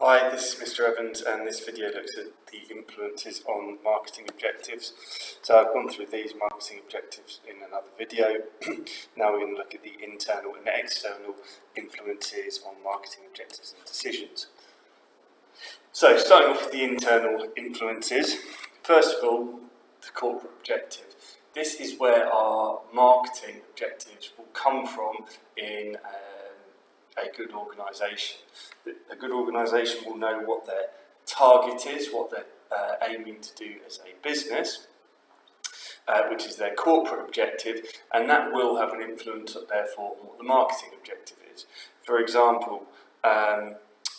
Hi, this is Mr. Evans, and this video looks at the influences on marketing objectives. So I've gone through these marketing objectives in another video. Now we're going to look at the internal and external influences on marketing objectives and decisions. So starting off with the internal influences, first of all, the corporate objective. This is where our marketing objectives will come from in a good organisation. A good organisation will know what their target is, what they're aiming to do as a business, which is their corporate objective, and that will have an influence, therefore, on what the marketing objective is. For example,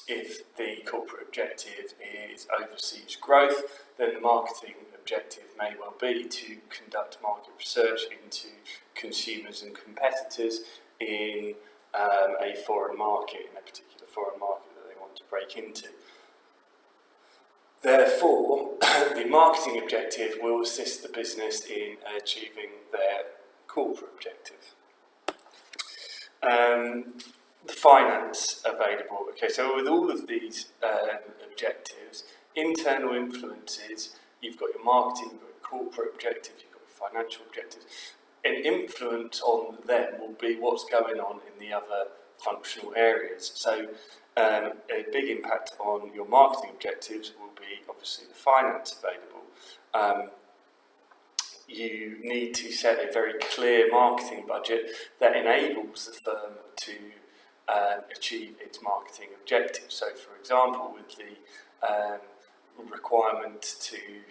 if the corporate objective is overseas growth, then the marketing objective may well be to conduct market research into consumers and competitors in a foreign market, in a particular foreign market that they want to break into. Therefore, the marketing objective will assist the business in achieving their corporate objective. The finance available. Okay, so with all of these objectives, internal influences, you've got your marketing, you've got your corporate objective, you've got your financial objectives. An influence on them will be what's going on in the other functional areas. So a big impact on your marketing objectives will be obviously the finance available. You need to set a very clear marketing budget that enables the firm to achieve its marketing objectives. So for example, with the requirement to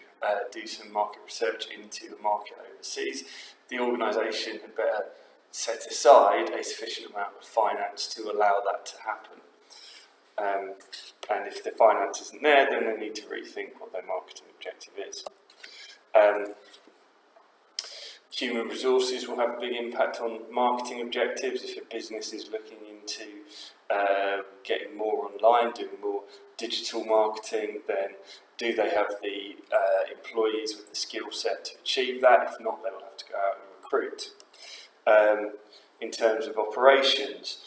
do some market research into a market overseas, the organisation had better set aside a sufficient amount of finance to allow that to happen. And if the finance isn't there, then they need to rethink what their marketing objective is. Human resources will have a big impact on marketing objectives. If a business is looking into getting more online, doing more digital marketing, then do they have the employees with the skill set to achieve that? If not, they will have to go out and recruit. In terms of operations,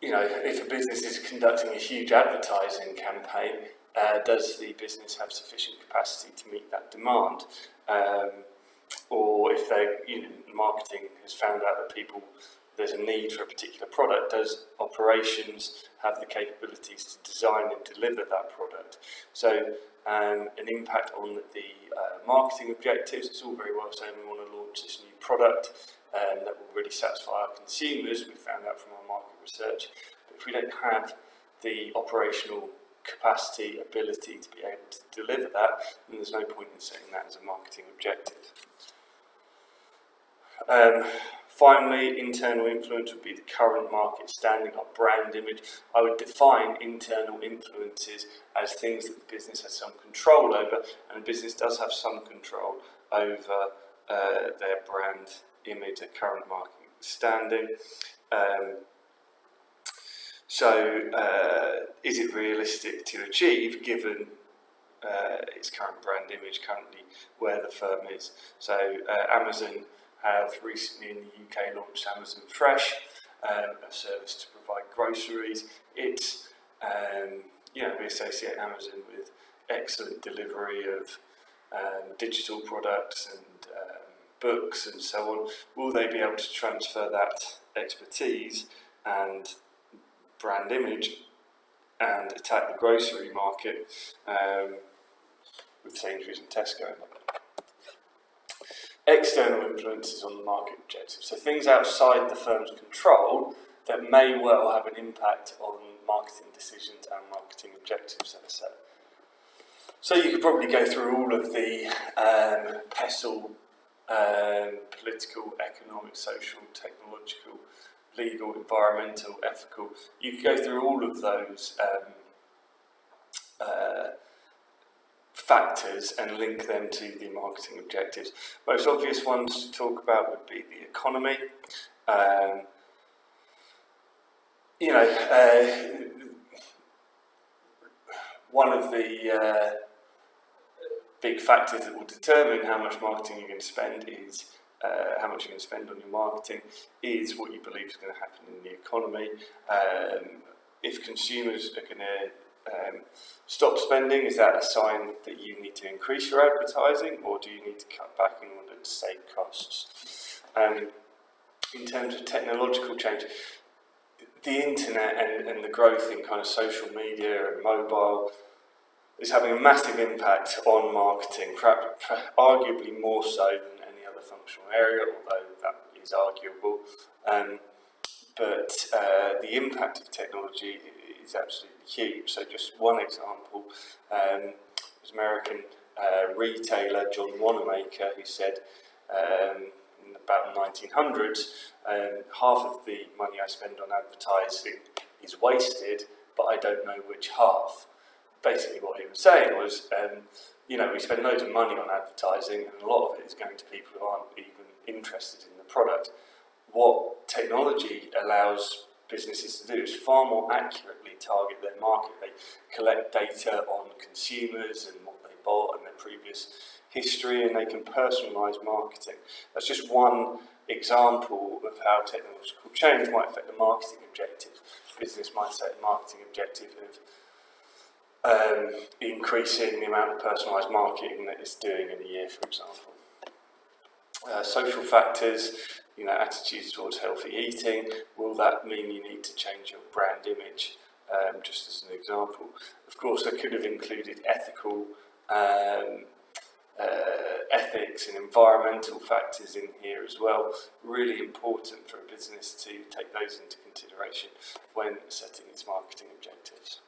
if a business is conducting a huge advertising campaign, does the business have sufficient capacity to meet that demand? Or if marketing has found out that there's a need for a particular product, does operations have the capabilities to design and deliver that product? So an impact on the marketing objectives. It's all very well saying we want to launch this new product that will really satisfy our consumers. We found out from our market research. But if we don't have the operational capacity, ability to be able to deliver that, then there's no point in setting that as a marketing objective. Finally, internal influence would be the current market standing, our brand image. I would define internal influences as things that the business has some control over, and the business does have some control over their brand image, their current market standing. Is it realistic to achieve given its current brand image, currently where the firm is? So Amazon have recently in the UK launched Amazon Fresh, a service to provide groceries. It's, we associate Amazon with excellent delivery of digital products and books and so on. Will they be able to transfer that expertise and brand image and attack the grocery market with Sainsbury's and Tesco? External influences on the market objectives, so things outside the firm's control that may well have an impact on marketing decisions and marketing objectives that are set. So you could probably go through all of the PESTLE, political, economic, social, technological, legal, environmental, ethical. You could go through all of those factors and link them to the marketing objectives. Most obvious ones to talk about would be the economy. One of the big factors that will determine how much marketing you're going to spend is how much you're going to spend on your marketing is what you believe is going to happen in the economy. If consumers are going to stop spending, is that a sign that you need to increase your advertising, or do you need to cut back in order to save costs? In terms of technological change, the internet and the growth in kind of social media and mobile is having a massive impact on marketing, perhaps arguably more so than any other functional area, although that is arguable. But the impact of technology is absolutely huge. So just one example was American retailer John Wanamaker, who said in about the 1900s, half of the money I spend on advertising is wasted, but I don't know which half. Basically what he was saying was, we spend loads of money on advertising, and a lot of it is going to people who aren't even interested in the product. What technology allows businesses to do is far more accurately target their market. They collect data on consumers and what they bought and their previous history, and they can personalise marketing. That's just one example of how technological change might affect the marketing objective. Business might set a marketing objective of increasing the amount of personalised marketing that it's doing in a year, for example. Social factors, attitudes towards healthy eating. Will that mean you need to change your brand image? Just as an example. Of course, I could have included ethical ethics and environmental factors in here as well. Really important for a business to take those into consideration when setting its marketing objectives.